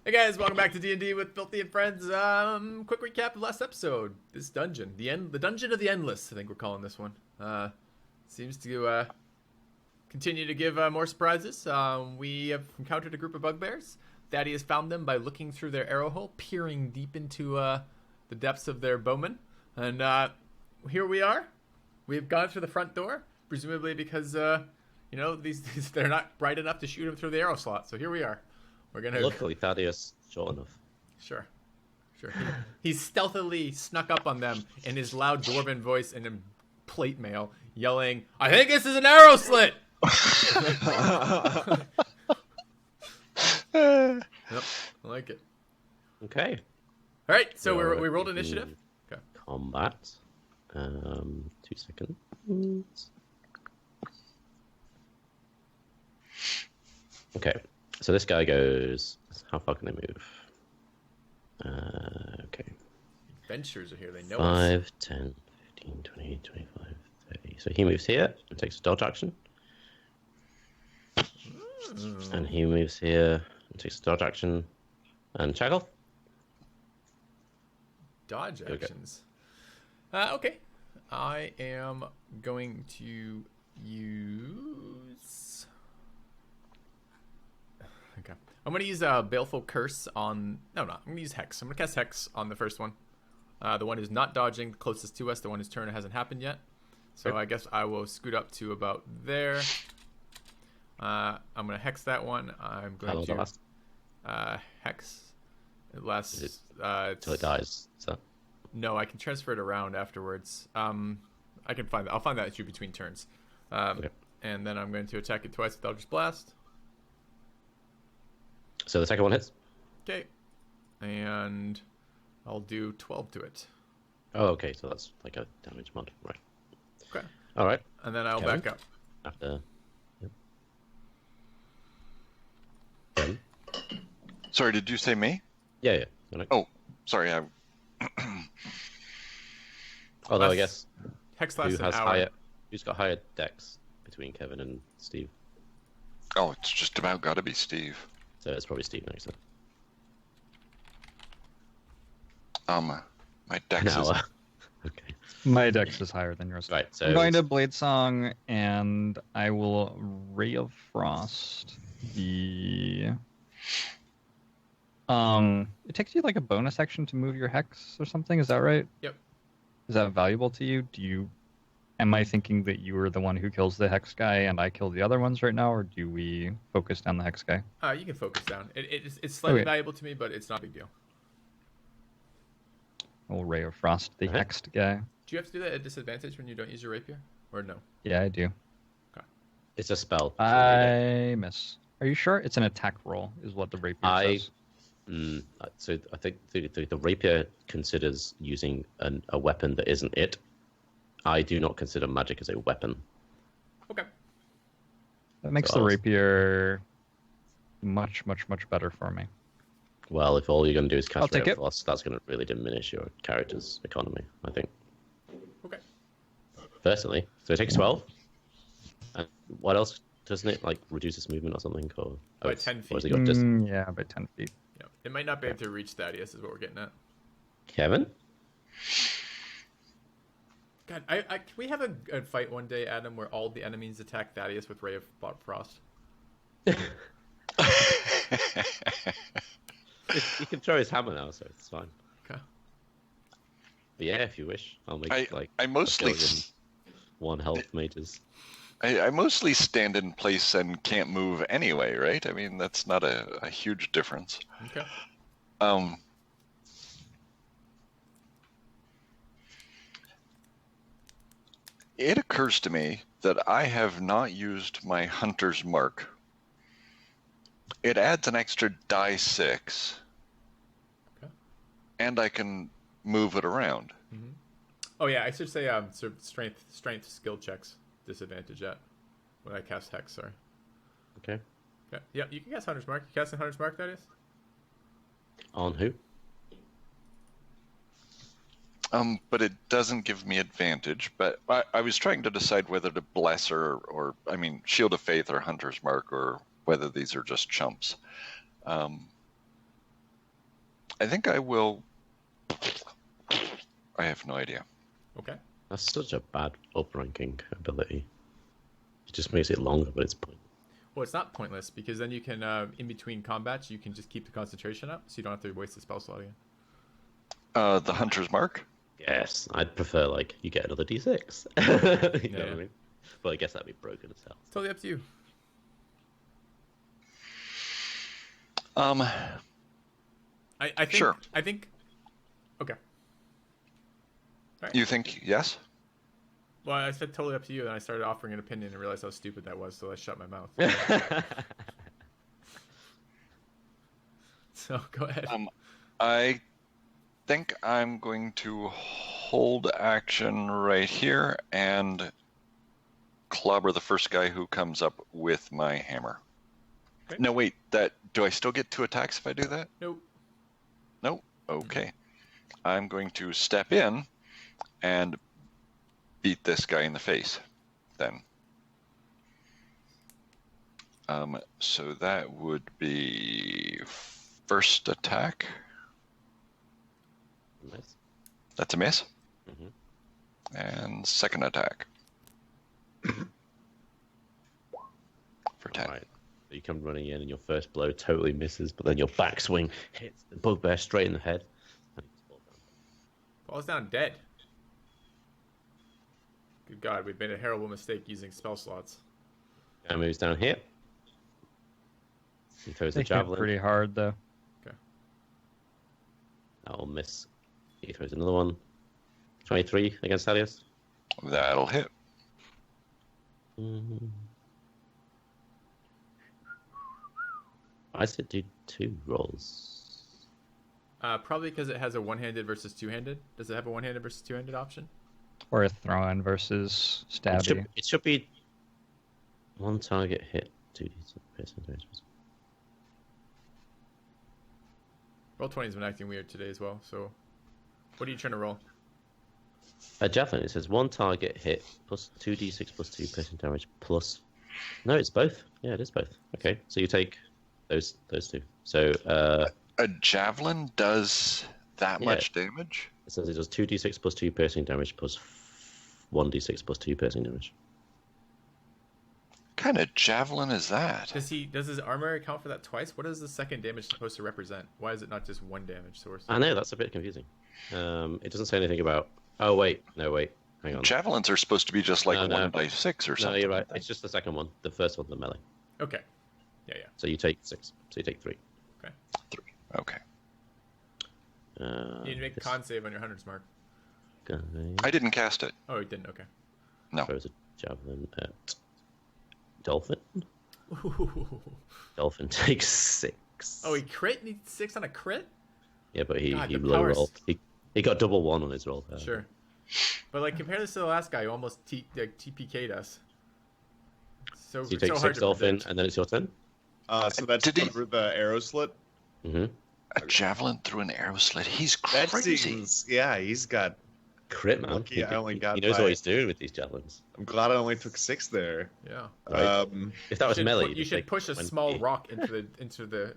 Hey guys, welcome back to D&D with Filthy and Friends. Quick recap of last episode. This dungeon, the Dungeon of the Endless, I think we're calling this one. Seems to continue to give more surprises. We have encountered a group of bugbears. Thaddeus found them by looking through their arrow hole, peering deep into the depths of their bowman. And here we are. We've gone through the front door, presumably because these they're not bright enough to shoot them through the arrow slot. So here we are. We're gonna. Luckily, Thaddeus short enough. Sure. He stealthily snuck up on them in his loud dwarven voice and in plate mail, yelling, "I think this is an arrow slit!" Yep, I like it. Okay. All right, so we rolled initiative. Okay. Combat. 2 seconds. Okay. So this guy goes... How far can they move? Okay. Adventurers are here. They know us. 5, 10, 15, 20, 25, 30. So he moves here and takes a dodge action. And he moves here and takes a dodge action. And Chakolth? Dodge actions. Okay. I am going to use... Okay. I'm going to use Baleful Curse on... No, I'm going to use Hex. I'm going to cast Hex on the first one. The one who's not dodging, closest to us. The one whose turn hasn't happened yet. So Okay. I guess I will scoot up to about there. I'm going to Hex that one. I'm going How long does to... it last? Hex. It lasts... Till it dies. So. No, I can transfer it around afterwards. I can find that. I'll find that issue between turns. Okay. And then I'm going to attack it twice with Eldritch Blast. So the second one hits? Okay. And I'll do 12 to it. Oh, okay. So that's like a damage mod. Right. Okay. All right. And then I'll Kevin? back up. After... Yep. Kevin? Sorry, did you say me? Yeah. Like... Oh, sorry. Although I guess... Hex Who lasts an has hour. Who's got higher dex between Kevin and Steve? Oh, it's just about got to be Steve. So it's probably Steve next. My dex An is... hour. Okay. My dex is higher than yours. Right. So I'm going to Blade Song, and I will Ray of Frost. It takes you like a bonus action to move your hex or something. Is that right? Yep. Is that valuable to you? Am I thinking that you are the one who kills the hex guy and I kill the other ones right now, or do we focus down the hex guy? You can focus down. It's slightly Okay. valuable to me, but it's not a big deal. I'll Ray of Frost the Okay. hexed guy. Do you have to do that at disadvantage when you don't use your rapier? Or no? Yeah, I do. it's a spell. I miss. Are you sure? It's an attack roll, is what the rapier says. So I think the rapier considers using a weapon that isn't it. I do not consider magic as a weapon. Okay. That makes So the rapier much, much, much better for me. Well, if all you're going to do is I'll cast take Ray it. of Frost, that's going to really diminish your character's economy, I think. Okay. Personally. So it takes 12. And what else? Doesn't it like reduce its movement or something? Or By it's- 10 Or has feet. it got Yeah, by 10 feet. Yeah. It might not be able to reach Thaddeus, is what we're getting at. Kevin? God, can we have a fight one day, Adam, where all the enemies attack Thaddeus with Ray of Frost? He can throw his hammer now, so it's fine. Okay. But yeah, if you wish, I'll make I mostly... 1 health mages. I mostly stand in place and can't move anyway, right? I mean, that's not a huge difference. Okay. It occurs to me that I have not used my Hunter's Mark. It adds an extra die 6. Okay. And I can move it around. Mm-hmm. Oh yeah, I should say sort of strength skill checks disadvantage at when I cast Hex. Sorry. Okay. Okay. Yeah, you can cast Hunter's Mark. You casting Hunter's Mark, that is? On who? But it doesn't give me advantage. But I was trying to decide whether to bless or I mean, Shield of Faith or Hunter's Mark, or whether these are just chumps. I think I will. I have no idea. Okay. That's such a bad up-ranking ability. It just makes it longer, but it's pointless. Well, it's not pointless because then you can, in between combats, you can just keep the concentration up, so you don't have to waste the spell slot again. The Hunter's Mark? Yes, I'd prefer, like, you get another d6. You know what I mean? But I guess that'd be broken as hell. Totally up to you. I think. Sure. I think. Okay. All right. You think yes? Well, I said totally up to you, and I started offering an opinion and realized how stupid that was, so I shut my mouth. So go ahead. I think I'm going to hold action right here and clobber the first guy who comes up with my hammer. Okay. No, wait. Do I still get 2 attacks if I do that? Nope. Nope. Okay. I'm going to step in and beat this guy in the face then. So that would be first attack. Nice. That's a miss. Mhm. And second attack. For 10. Right. You come running in and your first blow totally misses, but then your backswing hits the bugbear straight in the head. And he falls down. Falls down dead. Good God, we've made a terrible mistake using spell slots. Guy moves down here. He throws the They hit javelin. pretty hard though. That'll miss. He throws another one. 23 against Thaddeus. That'll hit. Why does it do 2 rolls? Probably because it has a one-handed versus two-handed. Does it have a one-handed versus two-handed option? Or a throw-in versus stabby. It should be 1 target hit, 2d6 piercing damage. Roll20's been acting weird today as well, so what are you trying to roll? A javelin, it says 1 target hit plus 2d6 plus 2 piercing damage plus... No, it's both. Yeah, it is both. Okay, so you take those 2. So, A javelin does that much damage? it says it does 2d6 plus 2 piercing damage plus 1d6 plus 2 piercing damage. What kind of javelin is that? Does his armor account for that twice? What is the second damage supposed to represent? Why is it not just 1 damage source? I know, that's a bit confusing. It doesn't say anything about... Oh, wait. No, wait. Hang on. Javelins are supposed to be just like No, 1d6 or something. No, you're right. like that. It's just the second one. The first one's the melee. Okay. Yeah. So you take 6. So you take 3. Okay. 3. Okay. You need to make a con save on your hunter's mark. Guy I didn't cast it. Oh, it didn't. Okay. No. throws a javelin at Dolphin. Ooh. Dolphin takes 6. Oh, he crit? Needs 6 on a crit? Yeah, but he God, the low powers. rolled. He got double 1 on his roll. Sure. But like compare this to the last guy who almost TPK'd us. So So you take so 6 hard to Dolphin, predict. and then it's your turn. So that's Did he- over the arrow slit. Mm-hmm. A javelin through an arrow slit. He's That crazy. seems, yeah, he's got. Crit, man. Lucky I only got he knows by- what he's doing with these javelins. I'm glad I only took 6 there. Yeah. Right. If that was You should melee, you should push a small rock into the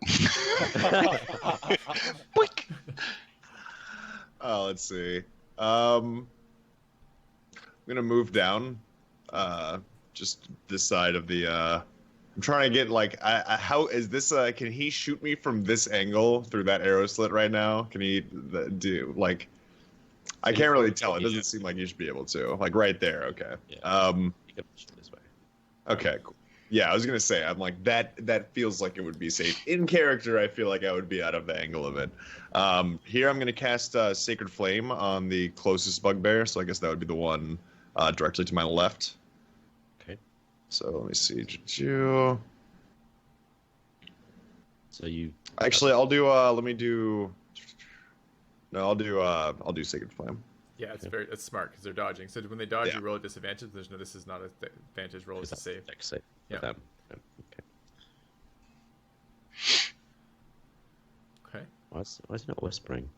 Boink. Let's see. I'm gonna move down, just this side of the. I'm trying to get like, how is this? Can he shoot me from this angle through that arrow slit right now? Can he do like? I can't really tell. It doesn't seem like you should be able to. Like right there. Okay. Yeah. You can push it this way. Okay. Cool. Yeah, I was gonna say. I'm like that. That feels like it would be safe in character. I feel like I would be out of the angle of it. Here I'm gonna cast Sacred Flame on the closest bugbear. So I guess that would be the one directly to my left. Okay. So let me see. Ju-ju. So you. Actually, I'll do. Let me do. No, I'll do Sacred Flame. Yeah, it's smart because they're dodging. So when they dodge, Yeah. you roll a disadvantage. There's no, this is not a advantage roll. It's a save. Dex save. Yeah. For them. Okay. Okay. Why is he not whispering?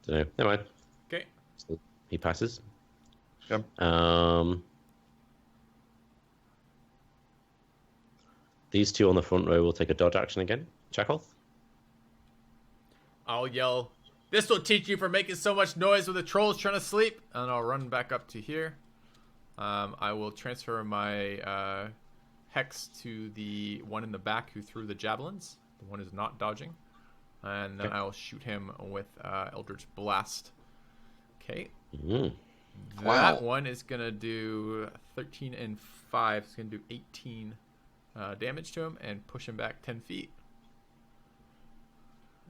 Don't know. Never mind. Okay. So he passes. Yep. These 2 on the front row will take a dodge action again. Chakolth. I'll yell, "This will teach you for making so much noise when the troll's trying to sleep," and I'll run back up to here. I will transfer my hex to the one in the back who threw the javelins. The one is not dodging. And then I'll shoot him with Eldritch Blast. Okay. That one is going to do 13 and 5. It's going to do 18 damage to him and push him back 10 feet.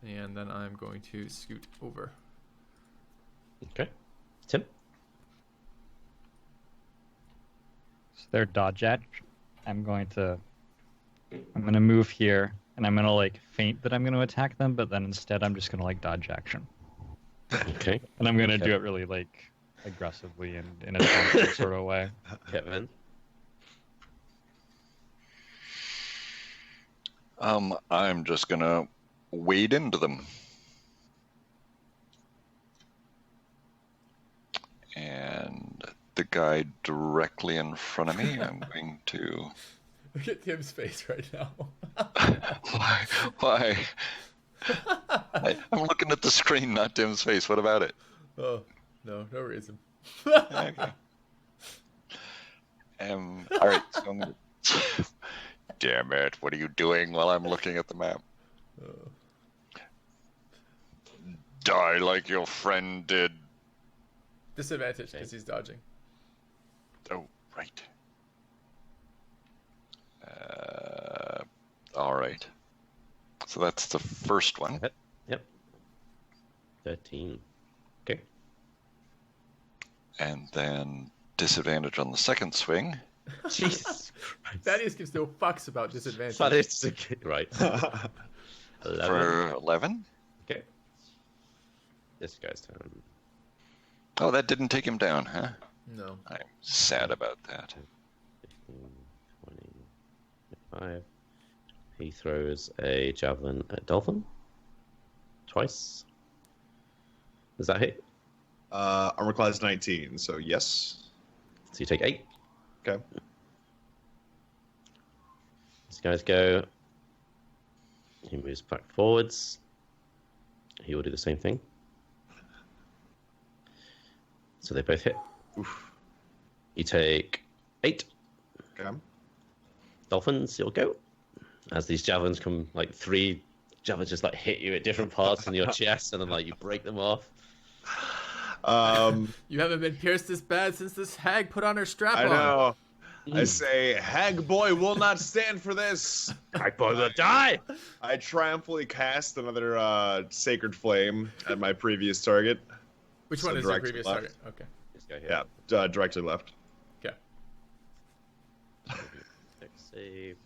And then I'm going to scoot over. Okay. Tim? So they're dodge at. I'm going to move here, and I'm going to like feint that I'm going to attack them, but then instead I'm just going to like dodge action. Okay. And I'm going to do it really like aggressively and in a taunting sort of way. Kevin? I'm just going to wade into them. And the guy directly in front of me, I'm going to... Look at Tim's face right now. Why? I'm looking at the screen, not Tim's face. What about it? Oh, no reason. Okay. All right, so I'm gonna... Damn it, what are you doing while I'm looking at the map? Die like your friend did. Disadvantage because he's dodging. Oh, right. All right. So that's the first one. Yep. 13. Okay. And then disadvantage on the second swing. Jesus Christ. Thaddeus gives no fucks about disadvantage. But it's okay. Right. 11. For 11. Okay. This guy's turn. Oh, that didn't take him down, huh? No. I'm sad about that. 15, 20, 25. He throws a javelin at Dolphin. Twice. Does that hit? Armor class 19, so yes. So you take 8. Okay. These guys go. He moves back forwards. He will do the same thing. So they both hit. Oof. You take 8. Okay. Dolphins, you'll go. As these javelins come, like 3 javelins just like hit you at different parts in your chest, and then like you break them off. You haven't been pierced this bad since this hag put on her strap on. I know. I say, Hag Boy will not stand for this. Hag Boy will die. I triumphantly cast another Sacred Flame at my previous target. Which So one is your direct previous left. target? Okay. This guy here. Yeah, directly left. Okay. Save.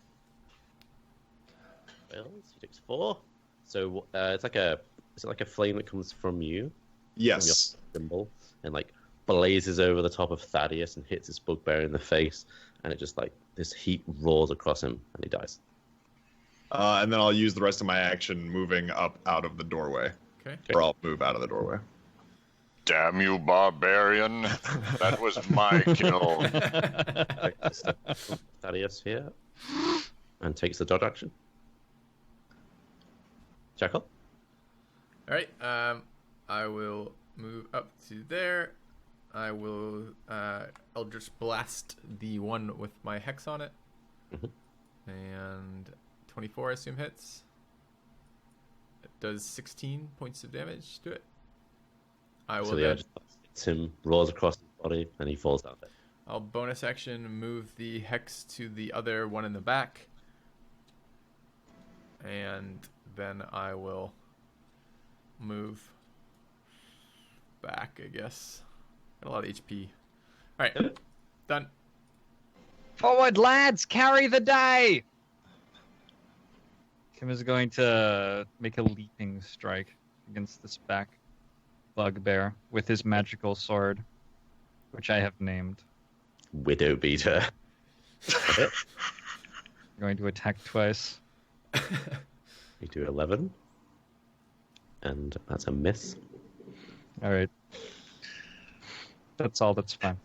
Well, he takes 4. So it's like a flame that comes from you, Yes. from your symbol, and like blazes over the top of Thaddeus and hits his bugbear in the face, and it just like this heat roars across him, and he dies. And then I'll use the rest of my action moving up out of the doorway. Okay. Or I'll move out of the doorway. Damn you, barbarian! That was my kill. Thaddeus here, and takes the dodge action. Chakolth. All right. I will move up to there. I will Eldritch Blast the one with my hex on it. And 24, I assume, hits. It does 16 points of damage to it. I will So yeah, just hits him, rolls across his body, and he falls down there. I'll bonus action move the hex to the other one in the back. And then I will move back, I guess. Got a lot of HP. Alright, done. Forward, lads! Carry the day! Kim is going to make a leaping strike against this back bugbear with his magical sword, which I have named. Widow beater. I'm going to attack twice. You do 11. And that's a miss. Alright. That's all, that's fine.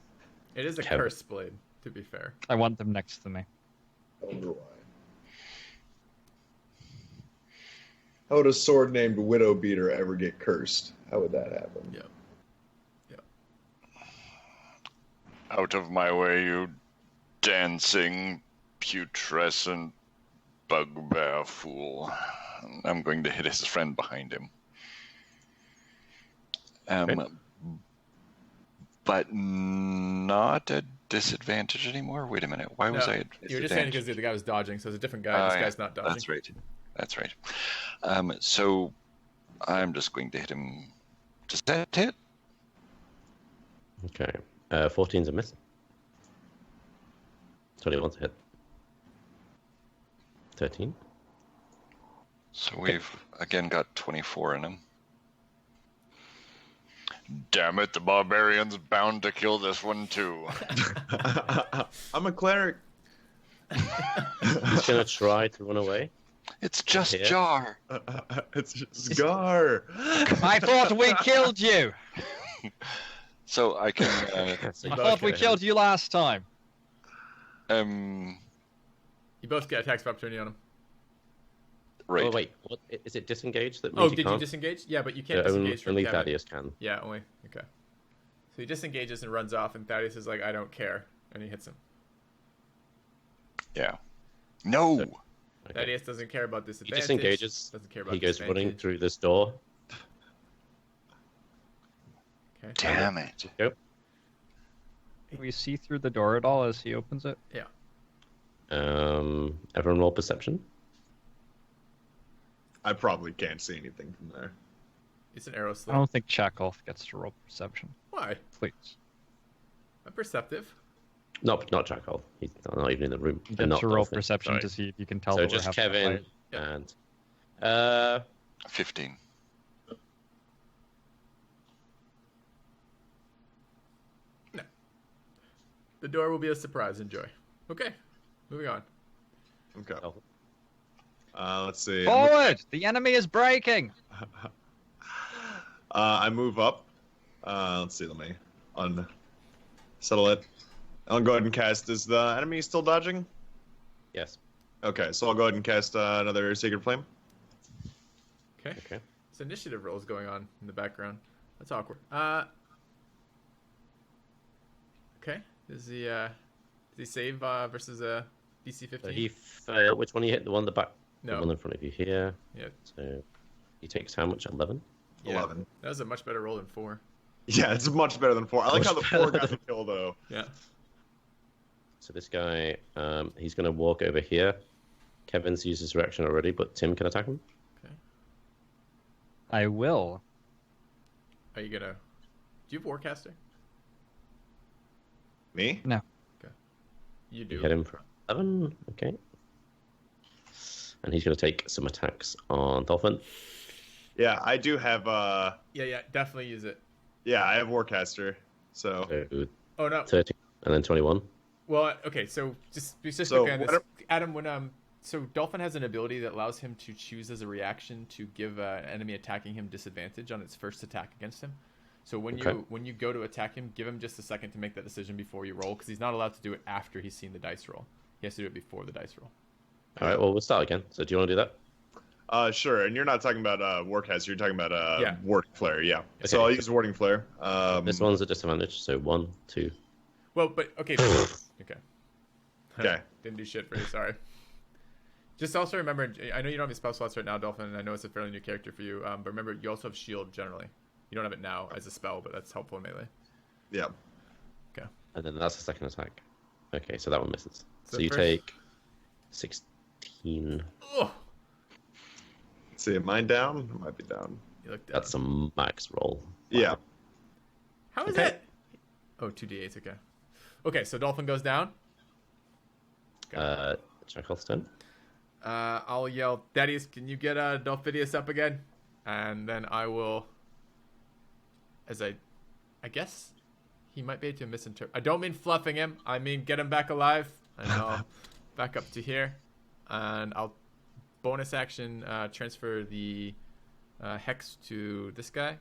It is a Kevin. curse blade, to be fair. I want them next to me. How would a sword named Widow Beater ever get cursed? How would that happen? Yep. Yep. Out of my way, you dancing, putrescent bugbear fool. I'm going to hit his friend behind him. Okay. But not a disadvantage anymore? Wait a minute. Why was I at You were just saying disadvantage? because the guy was dodging, so it's a different guy. This yeah, guy's not dodging. That's right. That's right. So I'm just going to hit him. Does that hit? Okay. 14's a miss. 21's a hit. 13. So we've again got 24 in him. Damn it, the barbarian's bound to kill this one too. I'm a cleric. He's gonna try to run away. It's just Yeah. Jar. It's just Gar. I thought we killed you. So I can So I you thought we both killed you last time. You both get attacks of opportunity on him. right. Oh wait, what is it? Disengaged? That means Oh, you did can't? you disengage? Yeah, but you can't Yeah, disengage from only Kevin. Thaddeus can. Yeah, only. Okay. So he disengages and runs off, and Thaddeus is like, I don't care. And he hits him. Yeah. No. Okay. Thaddeus doesn't care about He disadvantage. disengages. Doesn't care about He goes running disadvantage. through this door. Okay. Damn it. Go. Can we see through the door at all as he opens it? Yeah. Everyone roll perception. I probably can't see anything from there. It's an arrow I slit. don't think Chakolth gets to roll perception. Why? Please. I'm perceptive. Not Chakolth. He's not even in the room. You And get not to roll Dolphin. perception Sorry. to see if you can tell So that we're just having a Kevin fight. Yeah. and 15. The door will be a surprise. Enjoy. Okay. Moving on. Okay. Dolphin. Let's see. Forward! The enemy is breaking! I move up. Let's see. Let me unsettle it. I'll go ahead and cast. Is the enemy still dodging? Yes. Okay, so I'll go ahead and cast another Sacred Flame. Okay. Okay. This initiative roll is going on in the background. That's awkward. Okay. Does he save versus a DC 15? So he failed. Which one you hit? The one in the back. No. The one in front of you here. Yeah. So he takes how much? 11. Yeah. 11. That was a much better roll than 4. Yeah, it's much better than 4. I like how the Much 4 better got the than- kill, though. Yeah. So this guy, he's going to walk over here. Kevin's used his reaction already, but Tim can attack him. I will. Are you gonna? Do you have Warcaster? Me? No. You You do. hit him for 11. Okay. And he's going to take some attacks on Dolphin. Yeah, I do have. Yeah. Definitely use it. Yeah, I have Warcaster. So. So Oh no. 13 and then 21. Well, okay. So just So quickly on this, what Adam. When so Dolphin has an ability that allows him to choose as a reaction to give an enemy attacking him disadvantage on its first attack against him. So when Okay. you go to attack him, give him just a second to make that decision before you roll, because he's not allowed to do it after he's seen the dice roll. He has to do it before the dice roll. All right, well, we'll start again. So do you want to do that? Sure. And you're not talking about Warcaster. You're talking about Yeah. Warding Flare. Yeah. Okay. So I'll use Warding Flare. This one's a disadvantage. So 1, 2. Well, but okay. Okay. Okay. Didn't do shit for you. Sorry. Just also remember, I know you don't have any spell slots right now, Dolphin, and I know it's a fairly new character for you. But remember, you also have shield generally. You don't have it now as a spell, but that's helpful in melee. Yeah. Okay. And then that's the second attack. Okay, so that one misses. So So you first- take 16. Oh, Let's see. Am I down? It might be down. you look down. That's a max roll. Yeah. How is Okay. that? Oh, 2d8s. Okay. Okay, so Dolphin goes down. Chakolth's turn. I'll yell, Thaddeus, can you get Dolphidius up again? And then I will, as I guess he might be able to misinterpret. I don't mean fluffing him. I mean get him back alive. And I'll back up to here. And I'll bonus action transfer the Hex to this guy.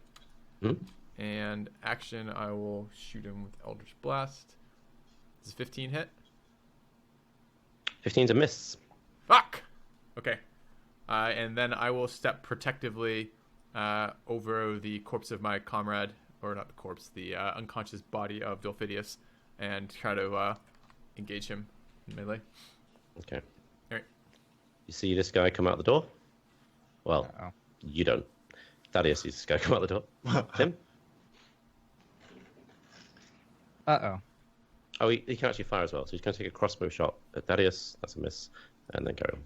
Hmm? And action, I will shoot him with Eldritch Blast. Does 15 hit? 15's a miss. Fuck! Okay. And then I will step protectively over the corpse of my comrade, or not the corpse, the unconscious body of Dolphidius, and try to engage him in melee. Okay. All right. You see this guy come out the door? Well, Uh-oh. you don't. Thaddeus sees this guy come out the door. Tim? Uh-oh. Oh, he can actually fire as well, so he's going to take a crossbow shot at Thaddeus. That's a miss. And then carry on.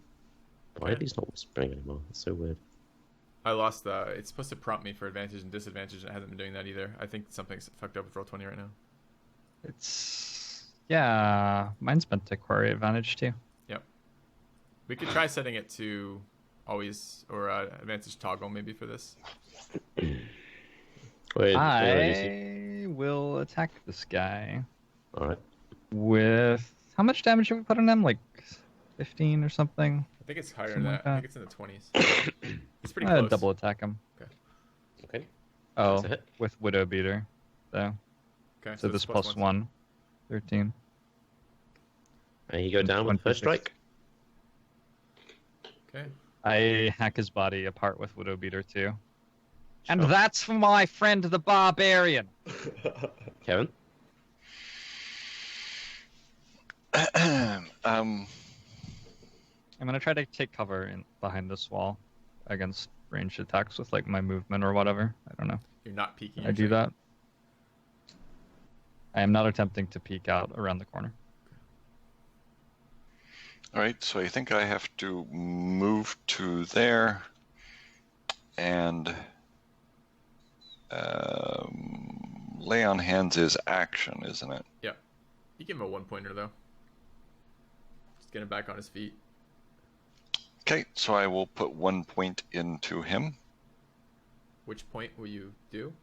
Why are Okay. these not whispering anymore? That's so weird. I lost the. It's supposed to prompt me for advantage and disadvantage, and it hasn't been doing that either. I think something's fucked up with Roll20 right now. Yeah, mine's been to query advantage too. We could try setting it to always or advantage toggle maybe for this. Wait, I will attack this guy Alright. with how much damage have we put on him? Like 15 or something. I think it's higher Something than like that. I that. think it's in the 20s. It's pretty close. Double attack him. Okay. Oh, That's a hit. with Widow Beater. So, Okay, so this plus 1. 13. And you go down with the 26. first strike. Okay. I hack his body apart with Widow Beater too. And Sure. that's for my friend the Barbarian. Kevin? I'm gonna try to take cover behind this wall against ranged attacks with like my movement or whatever. I don't know. You're not peeking. I do that. I am not attempting to peek out around the corner. All right, so I think I have to move to there and lay on hands is action, isn't it? Yeah. You give him a 1-pointer though. Just get him back on his feet. Okay, so I will put 1 point into him. Which point will you do?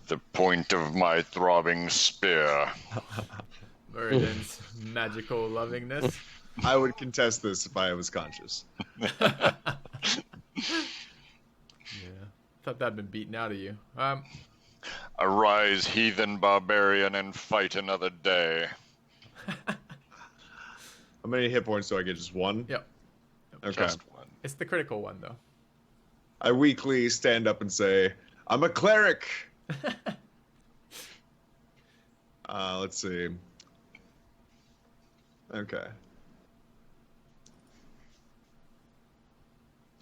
The point of my throbbing spear. Muradin's magical lovingness. I would contest this if I was conscious. Yeah. Thought that'd been beaten out of you. Arise, heathen barbarian, and fight another day. How many hit points do I get? Just one? Yep. Okay. Just one. It's the critical one though. I weakly stand up and say, I'm a cleric! Let's see. Okay.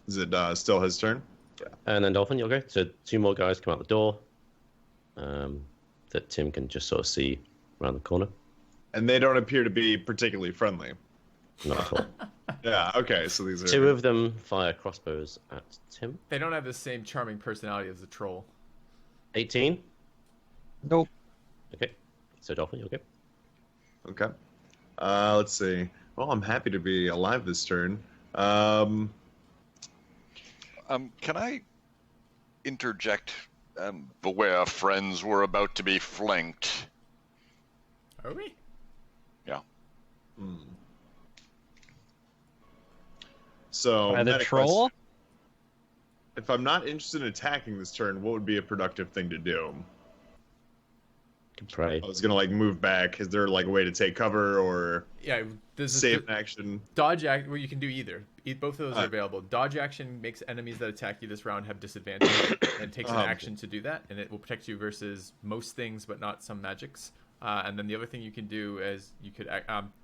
Is it still his turn? And then Dolphin, you'll go. So 2 more guys come out the door that Tim can just sort of see around the corner. And they don't appear to be particularly friendly. Not at all. Yeah, okay, so these are... 2 of them fire crossbows at Tim. They don't have the same charming personality as the troll. 18. Nope. Okay. So Dolphin, you'll go. Okay. Let's see. Well, I'm happy to be alive this turn. Can I interject? Beware, friends, we're about to be flanked. Are we? Yeah. Hmm. So, By the meta troll? question. If I'm not interested in attacking this turn, what would be a productive thing to do? Can pray. I was gonna like move back. Is there like a way to take cover or Yeah. There's save an action? dodge act. Well, you can do either. Both of those are available. Dodge action makes enemies that attack you this round have disadvantage, and takes an action to do that, and it will protect you versus most things, but not some magics. And then the other thing you can do is you could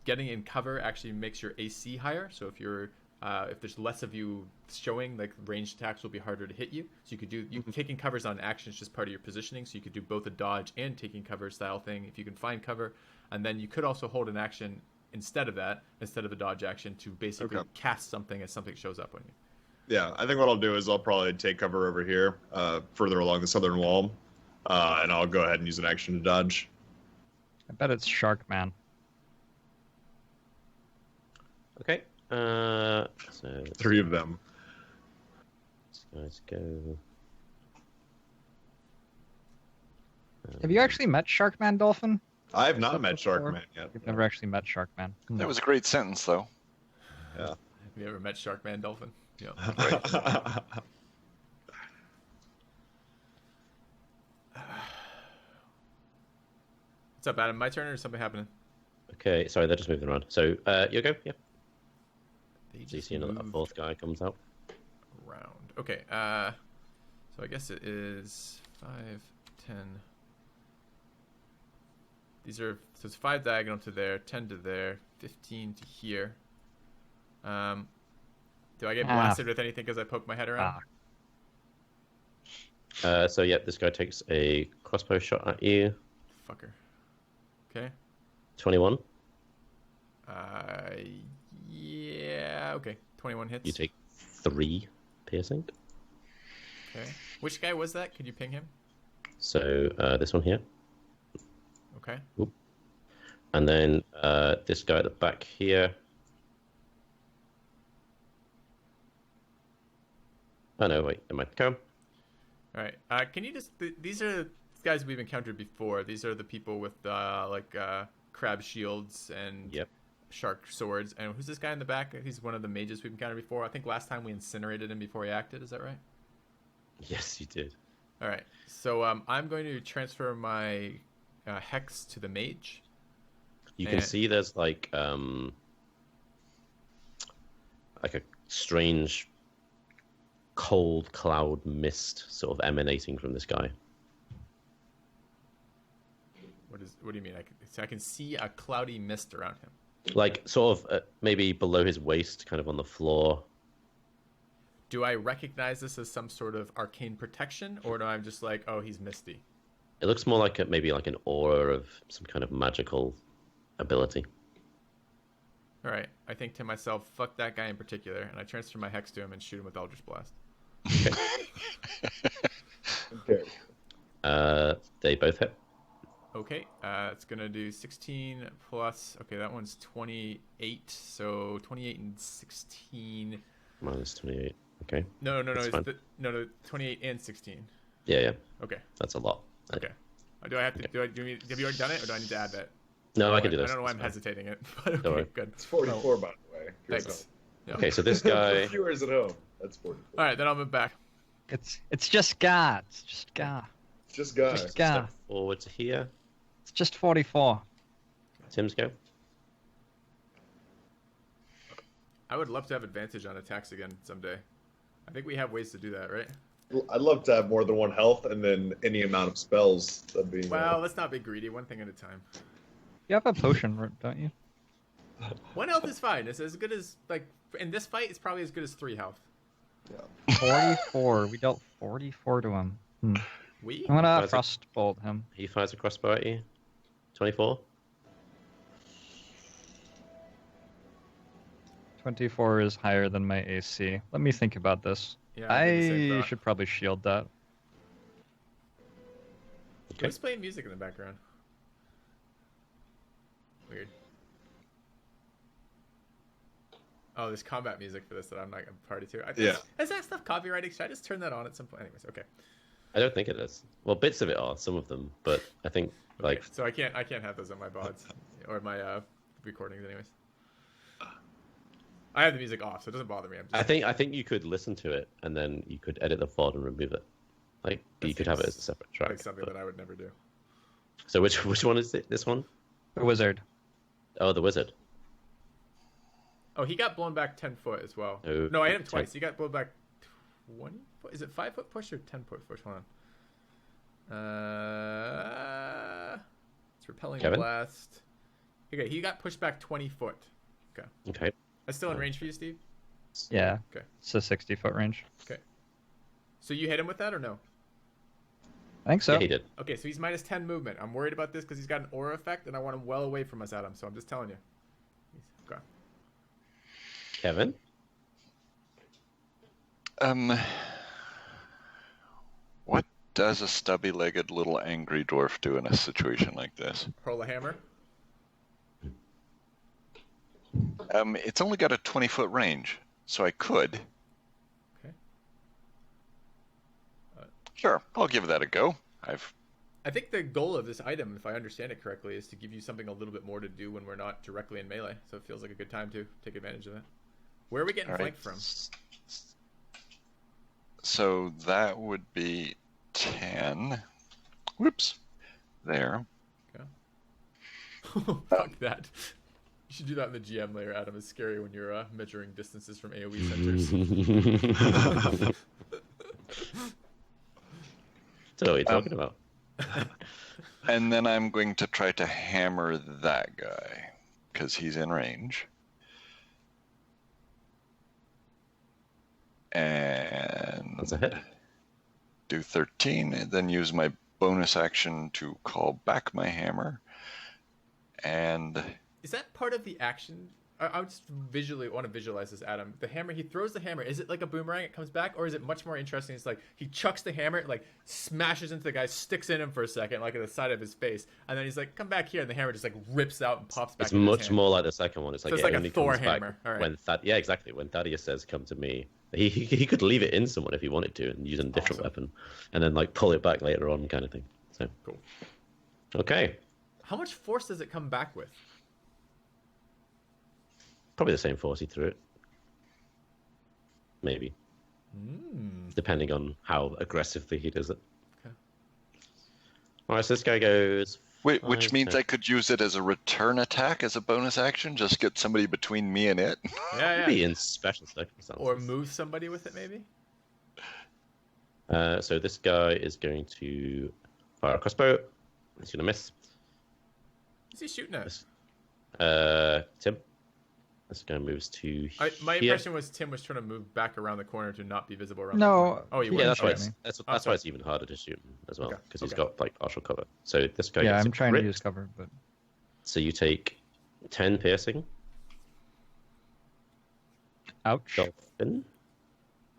getting in cover actually makes your AC higher. So if you're if there's less of you showing, like ranged attacks will be harder to hit you. So you could do taking covers on action is just part of your positioning. So you could do both a dodge and taking cover style thing if you can find cover, and then you could also hold an action instead of a dodge action to basically cast something as something shows up on you. Yeah, I think what I'll do is I'll probably take cover over here, further along the southern wall, and I'll go ahead and use an action to dodge. I bet it's Shark Man. Okay. So 3 of them. let's go. Have you actually met Sharkman, Dolphin? I have not Except met before. Sharkman yet. You've never actually met Sharkman. That was a great sentence, though. Yeah. Have you ever met Sharkman Dolphin? Yeah. What's up, Adam? My turn or something happening? Okay, sorry, they're just moving around. So you'll go, yeah. They So you just see another moved fourth guy comes out. around. Okay, so I guess it is 5, 10. These are, so it's 5 diagonal to there, 10 to there, 15 to here. Do I get blasted with anything because I poke my head around? So yeah, this guy takes a crossbow shot at you. Fucker. Okay. 21. Yeah, okay. 21 hits. You take 3 piercing. Okay. Which guy was that? Could you ping him? So this one here. Okay. Oop. And then this guy at the back here. Oh no, wait, am I come? All right. Can you just? These are guys we've encountered before. These are the people with crab shields and Yep. shark swords. And who's this guy in the back? He's one of the mages we've encountered before. I think last time we incinerated him before he acted. Is that right? Yes, you did. All right. So I'm going to transfer my hex to the mage. You can see there's like a strange cold cloud mist sort of emanating from this guy. What do you mean? I can see a cloudy mist around him. Like sort of maybe below his waist, kind of on the floor. Do I recognize this as some sort of arcane protection, or do I just like, oh, he's misty? It looks more like maybe like an aura of some kind of magical ability. All right. I think to myself, fuck that guy in particular, and I transfer my hex to him and shoot him with Eldritch Blast. Okay. They both hit. Okay. It's gonna do 16 plus. Okay, that one's 28. So 28 and 16. Minus 28. Okay. No. That's It's fine. no. 28 and 16. Yeah. Okay. That's a lot. Okay. Do I have to? Have you already done it, or do I need to add that? No, I can do this. I don't know why I'm It's fine. hesitating it, but okay, Don't worry. good. It's 44, by the way. Thanks. Yeah. Okay, so this guy. Viewers at home. That's 44. All right, then I'll move back. It's just God. It's just God. It's just guys. Just God. Step forward to here. It's just 44. Tim's go. I would love to have advantage on attacks again someday. I think we have ways to do that, right? I'd love to have more than one health and then any amount of spells. That'd be. Well, let's not be greedy. One thing at a time. You have a potion, don't you? 1 health is fine. It's as good as, like, in this fight, it's probably as good as 3 health. 44. We dealt 44 to him. We? I'm gonna Guys, frostbolt him. He fires a crossbow at you. 24. 24 is higher than my AC. Let me think about this. Yeah, I did the same I thought. should probably shield that. Who's playing music in the background? Weird. Oh, there's combat music for this that I'm not a party to. Yeah. Is that stuff copyrighted? Should I just turn that on at some point? Anyways, okay. I don't think it is. Well, bits of it are, some of them, but I think like Okay, so I can't have those on my VODs or my recordings, anyways. I have the music off, so it doesn't bother me. I think you could listen to it and then you could edit the VOD and remove it. Like That you could have it as a seems separate track. like something but- that I would never do. So which one is it? This one? The wizard. Oh, the wizard. Oh, he got blown back 10 foot as well. Oh, No, I hit him 10. twice. He got blown back 20 foot. Is it 5 foot push or 10 foot push? Hold on. It's repelling Kevin? blast. Okay, he got pushed back 20 foot. Okay. That's still in range for you, Steve? Yeah. Okay. It's a 60-foot range. So you hit him with that or no? I think so. Yeah, he did. Okay, so he's minus 10 movement. I'm worried about this because he's got an aura effect, and I want him well away from us, Adam. So I'm just telling you. Okay. Kevin? What does a stubby-legged little angry dwarf do in a situation like this? Hurl a hammer. It's only got a 20-foot range, so I could. Okay. Sure, I'll give that a go. I think the goal of this item, if I understand it correctly, is to give you something a little bit more to do when we're not directly in melee. So it feels like a good time to take advantage of that. Where are we getting All right. flanked from? So that would be 10. Whoops. There. Fuck that. You should do that in the GM layer, Adam. It's scary when you're measuring distances from AoE centers. So what are you talking about? And then I'm going to try to hammer that guy because he's in range. And That's a hit. do 13, and then use my bonus action to call back my hammer. And Is that part of the action? I would just want to visualize this, Adam. The hammer, he throws the hammer. Is it like a boomerang? It comes back, or is it much more interesting? It's like he chucks the hammer, like smashes into the guy, sticks in him for a second, like at the side of his face, and then he's like, "Come back here," and the hammer just like rips out and pops back. It's in his much hand. more like the second one. It's like, So it's it like a only Thor comes back hammer. All right. when yeah, exactly. When Thaddeus says, "Come to me," he could leave it in someone if he wanted to and use a different weapon, and then like pull it back later on, kind of thing. So Cool. Okay, How much force does it come back with? probably the same force he threw it. Maybe, depending on how aggressively he does it. Okay. All right, so this guy goes. wait, which 5, means 10. I could use it as a return attack as a bonus action, just get somebody between me and it. Yeah, Maybe yeah. in special circumstances. Or move somebody with it, maybe. So this guy is going to fire a crossbow. He's going to miss. Who's he shooting at? Tim. This guy moves to My here. impression was Tim was trying to move back around the corner to not be visible around the No. corner. Oh, you Yeah, were. Yeah, that's why shoot it's me. that's Okay. why it's even harder to shoot him as well, Okay, because he's okay. got like partial cover. So this guy Yeah, gets I'm a trying to crit. use cover, but So you take 10 piercing. ouch. Dolphin.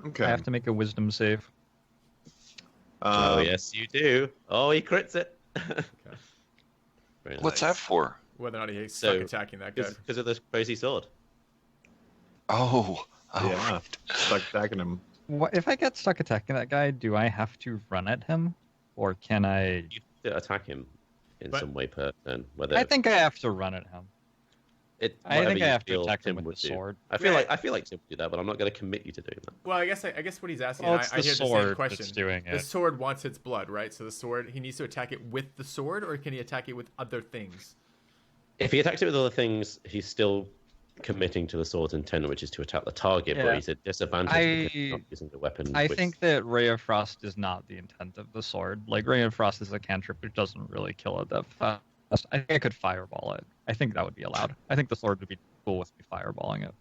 Okay. I have to make a wisdom save. Oh yes, you do. Oh, he crits it. Very What's nice. that for? Whether or not he So, stuck attacking that guy. Because of this crazy sword. Oh, Yeah. Stuck attacking him. What if I get stuck attacking that guy? Do I have to run at him, or can I? You have to attack him in But- some way per turn. Whether I think I have to run at him. I I think I have to feel attack him Tim with would the do. sword. I feel Yeah. like Tim would do that, but I'm not going to commit you to doing that. Well, I guess what he's asking. Well, and it's I the hear the same sword question. that's doing The it. sword wants its blood, right? So the sword, he needs to attack it with the sword, or can he attack it with other things? If he attacks it with other things, he's still committing to the sword's intent, which is to attack the target, Yeah. but he's at disadvantage because he's not using the weapon. I which- think that Ray of Frost is not the intent of the sword. Like Ray of Frost is a cantrip, which doesn't really kill it that fast. I think I could fireball it. I think that would be allowed. I think the sword would be cool with me fireballing it.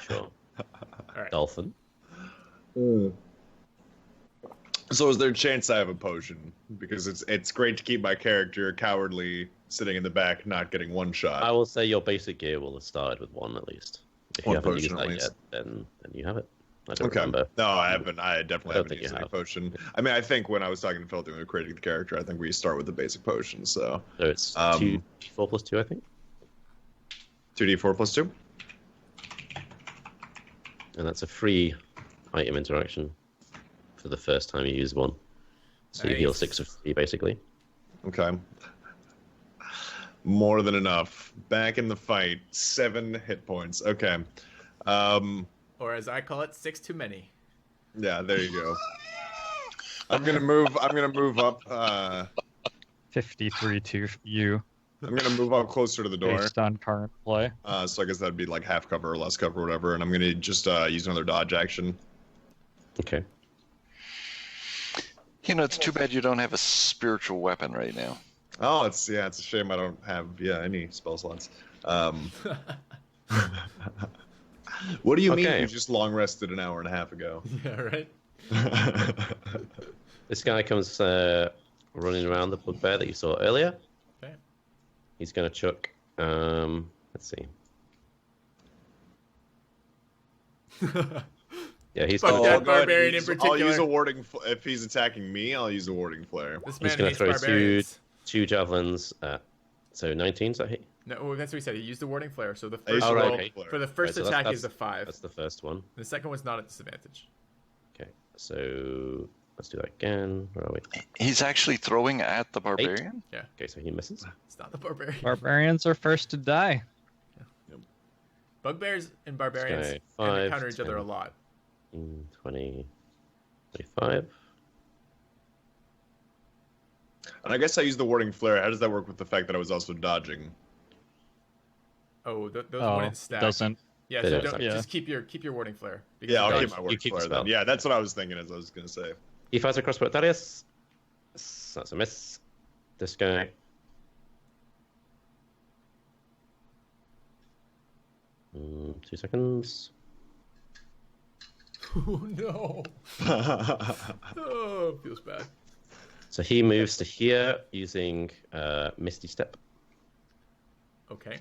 Sure. right. Dolphin. So is there a chance I have a potion? Because it's great to keep my character cowardly sitting in the back, not getting one shot. I will say your basic gear will have started with one at least. If you One haven't potion used at that least. yet, then you have it. I don't Okay. remember. No, I haven't. I definitely I don't haven't think you used any have. potion. I mean, I think when I was talking to Filthy when we were creating the character, I think we start with the basic potion. So So it's 4 plus 2, I think. 2d4 plus 2. And that's a free item interaction for the first time you use one. So you heal Nice. 6 of 3, basically. Okay. More than enough. Back in the fight. 7 hit points. Okay. Or as I call it, 6 too many. Yeah, there you go. I'm gonna move up. 53 to you, I'm gonna move up closer to the door. based on current play. So I guess that'd be like half cover or less cover or whatever. And I'm gonna just use another dodge action. Okay. You know, it's too bad you don't have a spiritual weapon right now. Oh, it's a shame I don't have any spell slots. What do you mean Okay. you just long rested an hour and a half ago? Yeah, right. This guy comes running around the bugbear that you saw earlier. Okay. He's going to chuck. Let's see. Yeah, he's Fuck going that to. go ahead and barbarian in use- I'll particular. use a warding. If he's attacking me, I'll use a warding flare. This He's man going hates to throw barbarians. two javelins. So 19, is that hit? No, well, that's what he said. He used the warding flare. So the I used first the roll warding flare. for the first Right, so attack that's- is a 5. That's the first one. The second one's not at disadvantage. Okay, so let's do that again. Where are we? He's actually throwing at the barbarian? Okay, so he misses. It's not the barbarian. Barbarians are first to die. Bugbears and barbarians Okay, 5, encounter each other 10. a lot. 20, 25. And I guess I use the warding flare. How does that work with the fact that I was also dodging? Oh, those Oh, wouldn't stack. doesn't. Yeah, They so don't don't, stack. just keep your warding flare. because Yeah, you I'll don't- keep my You word keep the for spell. them. Yeah, that's what I was thinking. As I was gonna say. He fires a crossbow at Thaddeus. That's a miss. This guy. 2 seconds. Oh no. Oh, feels bad. So he moves to here using Misty Step Okay.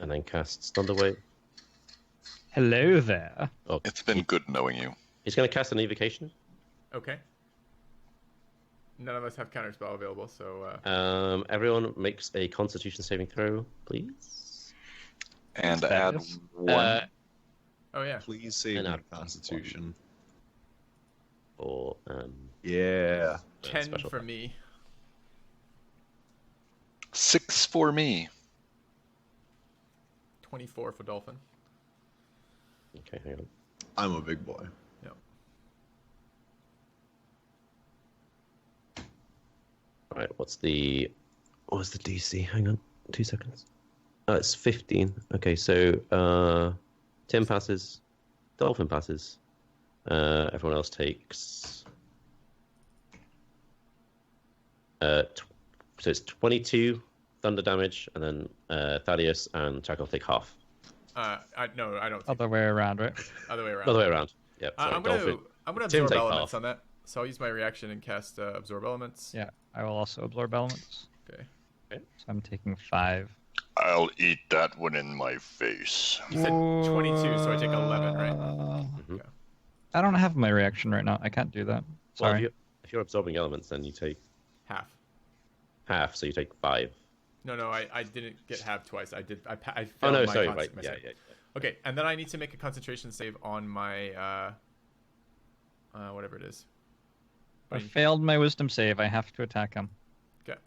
and then casts Thunderwave. Hello there. Oh, It's been good knowing you. he's going to cast an Evocation. Okay. None of us have counterspell available, so Everyone makes a Constitution saving throw, please. And That add is- one. oh yeah. Please save And my add Constitution. Or Yeah. 10 special for attack. me. 6 for me. 24 for Dolphin. Okay, hang on. I'm a big boy. Yep. All right, what's the DC? Hang on, 2 seconds. Oh, it's 15. Okay, so Tim passes, Dolphin passes. Everyone else takes. So it's 22 thunder damage, and then Thaddeus and Chakolth take half. No, I don't. Think Other way around, right? other way around. Other way around. Yep. I'm sorry, gonna Dolphin. absorb Tim take elements half. on that. So I'll use my reaction and cast absorb elements. Yeah, I will also absorb elements. Okay. So I'm taking 5. I'll eat that one in my face. You said 22, so I take 11, right? Mhm. Okay. I don't have my reaction right now. I can't do that. Well, Sorry. if you're absorbing elements, then you take Half. half, so you take 5. No, I didn't get half twice. I did. I Oh failed no, my sorry, con- right? my Yeah, save. yeah. Okay, and then I need to make a concentration save on my whatever it is. I failed my wisdom save. I have to attack him. Okay.